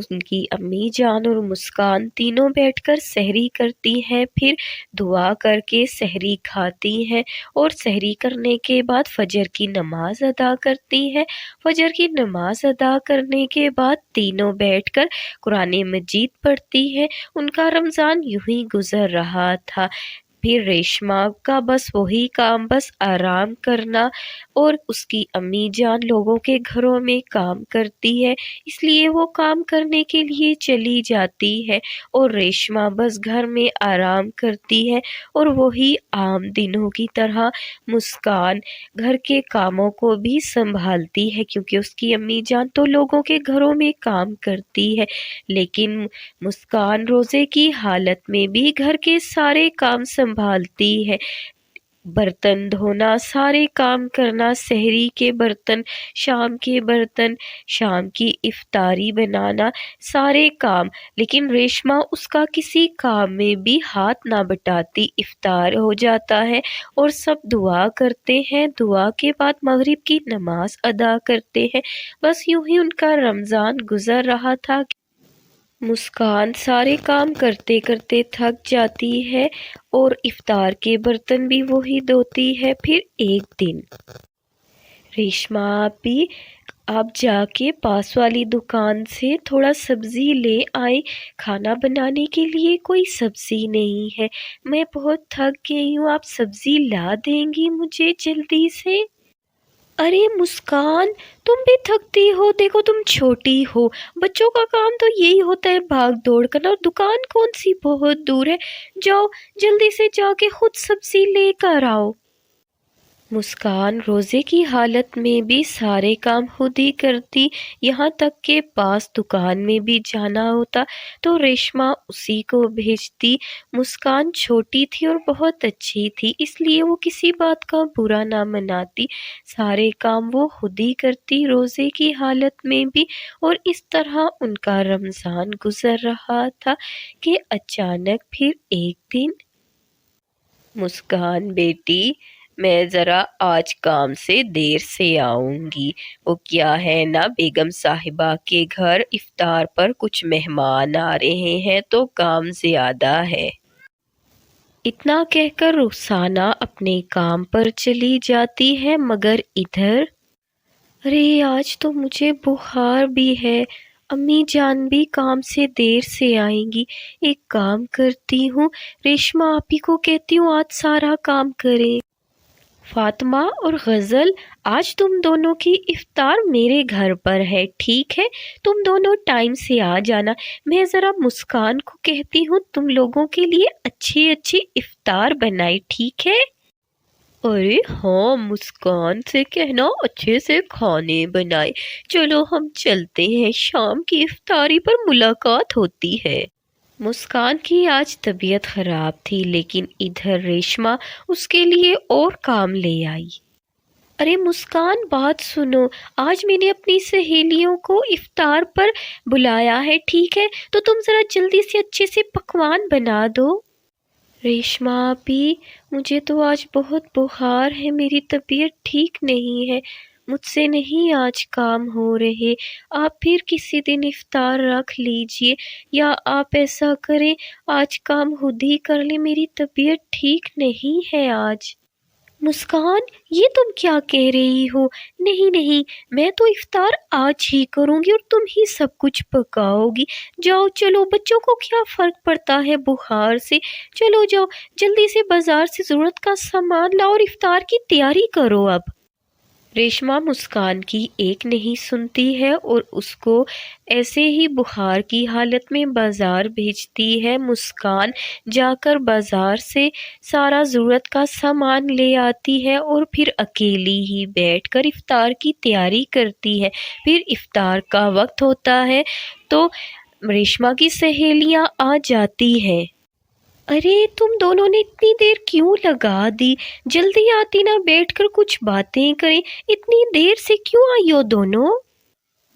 ان کی امی جان اور مسکان تینوں بیٹھ کر سحری کرتی ہیں، پھر دعا کر کے سحری کھاتی ہیں اور سحری کرنے کے بعد فجر کی نماز ادا کرتی ہیں۔ فجر کی نماز ادا کرنے کے بعد تینوں بیٹھ کر قرآن مجید پڑھتی ہیں۔ ان کا رمضان یوں ہی گزر رہا تھا۔ پھر ریشما کا بس وہی کام، بس آرام کرنا، اور اس کی امی جان لوگوں کے گھروں میں کام کرتی ہے، اس لیے وہ کام کرنے کے لیے چلی جاتی ہے، اور ریشما بس گھر میں آرام کرتی ہے، اور وہی عام دنوں کی طرح مسکان گھر کے کاموں کو بھی سنبھالتی ہے، کیونکہ اس کی امی جان تو لوگوں کے گھروں میں کام کرتی ہے، لیکن مسکان روزے کی حالت میں بھی گھر کے سارے کام سنبھالتی ہے، برتن دھونا، سارے کام کرنا، سحری کے برتن، شام کے برتن، شام کی افطاری بنانا، سارے کام۔ لیکن ریشما اس کا کسی کام میں بھی ہاتھ نہ بٹاتی۔ افطار ہو جاتا ہے اور سب دعا کرتے ہیں، دعا کے بعد مغرب کی نماز ادا کرتے ہیں۔ بس یوں ہی ان کا رمضان گزر رہا تھا۔ مسکان سارے کام کرتے کرتے تھک جاتی ہے اور افطار کے برتن بھی وہی دھوتی ہے۔ پھر ایک دن ریشما آپی آپ جا کے پاس والی دکان سے تھوڑا سبزی لے آئے، کھانا بنانے کے لیے کوئی سبزی نہیں ہے، میں بہت تھک گئی ہوں، آپ سبزی لا دیں گی مجھے جلدی سے؟ ارے مسکان، تم بھی تھکتی ہو، دیکھو تم چھوٹی ہو، بچوں کا کام تو یہی ہوتا ہے بھاگ دوڑ کرنا، اور دکان کون سی بہت دور ہے، جاؤ جلدی سے جا کے خود سبزی لے کر آؤ۔ مسکان روزے کی حالت میں بھی سارے کام خود ہی کرتی، یہاں تک کہ پاس دکان میں بھی جانا ہوتا تو ریشما اسی کو بھیجتی۔ مسکان چھوٹی تھی اور بہت اچھی تھی، اس لیے وہ کسی بات کا برا نہ مناتی، سارے کام وہ خود ہی کرتی روزے کی حالت میں بھی، اور اس طرح ان کا رمضان گزر رہا تھا کہ اچانک پھر ایک دن، مسکان بیٹی میں ذرا آج کام سے دیر سے آؤں گی، وہ کیا ہے نا بیگم صاحبہ کے گھر افطار پر کچھ مہمان آ رہے ہیں تو کام زیادہ ہے۔ اتنا کہہ کر رخسانہ اپنے کام پر چلی جاتی ہے، مگر ادھر ارے آج تو مجھے بخار بھی ہے، امی جان بھی کام سے دیر سے آئیں گی، ایک کام کرتی ہوں ریشما آپی کو کہتی ہوں آج سارا کام کریں۔ فاطمہ اور غزل، آج تم دونوں کی افطار میرے گھر پر ہے، ٹھیک ہے؟ تم دونوں ٹائم سے آ جانا، میں ذرا مسکان کو کہتی ہوں تم لوگوں کے لیے اچھی اچھی افطار بنائی، ٹھیک ہے؟ ارے ہاں، مسکان سے کہنا اچھے سے کھانے بنائے، چلو ہم چلتے ہیں، شام کی افطاری پر ملاقات ہوتی ہے۔ مسکان کی آج طبیعت خراب تھی، لیکن ادھر ریشما اس کے لیے اور کام لے آئی۔ ارے مسکان بات سنو، آج میں نے اپنی سہیلیوں کو افطار پر بلایا ہے، ٹھیک ہے؟ تو تم ذرا جلدی سے اچھے سے پکوان بنا دو۔ ریشما آپی، مجھے تو آج بہت بخار ہے، میری طبیعت ٹھیک نہیں ہے، مجھ سے نہیں آج کام ہو رہے، آپ پھر کسی دن افطار رکھ لیجئے، یا آپ ایسا کریں آج کام خود ہی کر لیں، میری طبیعت ٹھیک نہیں ہے آج۔ مسکان، یہ تم کیا کہہ رہی ہو؟ نہیں نہیں، میں تو افطار آج ہی کروں گی اور تم ہی سب کچھ پکاؤ گی، جاؤ چلو، بچوں کو کیا فرق پڑتا ہے بخار سے، چلو جاؤ جلدی سے بازار سے ضرورت کا سامان لاؤ اور افطار کی تیاری کرو اب۔ ریشما مسکان کی ایک نہیں سنتی ہے اور اس کو ایسے ہی بخار کی حالت میں بازار بھیجتی ہے۔ مسکان جا کر بازار سے سارا ضرورت کا سامان لے آتی ہے اور پھر اکیلی ہی بیٹھ کر افطار کی تیاری کرتی ہے۔ پھر افطار کا وقت ہوتا ہے تو ریشما کی سہیلیاں آ جاتی ہیں۔ ارے تم دونوں نے اتنی دیر کیوں لگا دی؟ جلدی آتی نا، بیٹھ کر کچھ باتیں کریں، اتنی دیر سے کیوں آئی ہو دونوں؟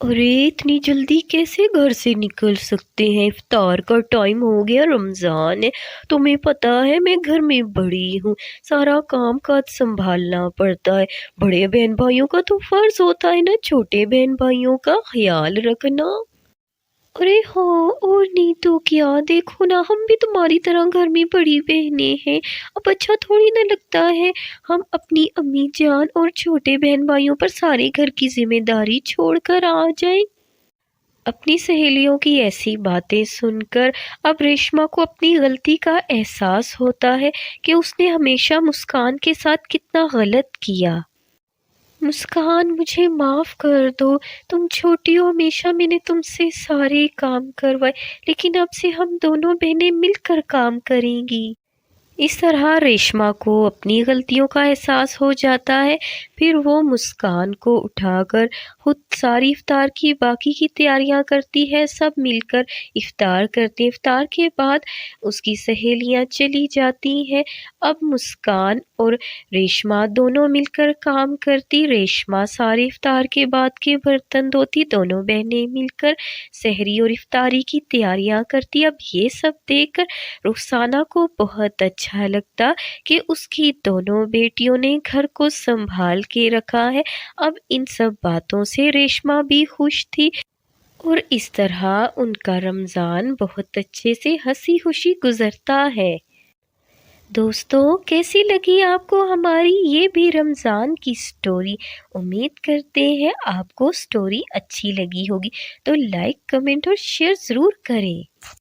ارے اتنی جلدی کیسے گھر سے نکل سکتے ہیں، افطار کا ٹائم ہو گیا، رمضان ہے، تمہیں پتہ ہے میں گھر میں بڑی ہوں، سارا کام کاج سنبھالنا پڑتا ہے، بڑے بہن بھائیوں کا تو فرض ہوتا ہے نا چھوٹے بہن بھائیوں کا خیال رکھنا۔ ارے ہاں، اور نہیں تو کیا، دیکھو نا، ہم بھی تمہاری طرح گھر میں بڑی بہنیں ہیں، اب اچھا تھوڑی نہ لگتا ہے ہم اپنی امی جان اور چھوٹے بہن بھائیوں پر سارے گھر کی ذمہ داری چھوڑ کر آ جائیں۔ اپنی سہیلیوں کی ایسی باتیں سن کر اب ریشما کو اپنی غلطی کا احساس ہوتا ہے کہ اس نے ہمیشہ مسکان کے ساتھ کتنا غلط کیا۔ مسکان، مجھے معاف کر دو، تم چھوٹی ہو، ہمیشہ میں نے تم سے سارے کام کروائے، لیکن اب سے ہم دونوں بہنیں مل کر کام کریں گی۔ اس طرح ریشما کو اپنی غلطیوں کا احساس ہو جاتا ہے، پھر وہ مسکان کو اٹھا کر خود ساری افطار کی باقی کی تیاریاں کرتی ہے، سب مل کر افطار کرتے ہیں۔ افطار کے بعد اس کی سہیلیاں چلی جاتی ہیں، اب مسکان اور ریشما دونوں مل کر کام کرتی، ریشما سارے افطار کے بعد کے برتن دھوتی، دونوں بہنیں مل کر سحری اور افطاری کی تیاریاں کرتی۔ اب یہ سب دیکھ کر رخسانہ کو بہت اچھا لگتا کہ اس کی دونوں بیٹیوں نے گھر کو سنبھال کے رکھا ہے۔ اب ان سب باتوں سے ریشما بھی خوش تھی اور اس طرح ان کا رمضان بہت اچھے سے ہنسی خوشی گزرتا ہے۔ دوستو، کیسی لگی آپ کو ہماری یہ بھی رمضان کی سٹوری؟ امید کرتے ہیں آپ کو سٹوری اچھی لگی ہوگی، تو لائک، کمنٹ اور شیئر ضرور کریں۔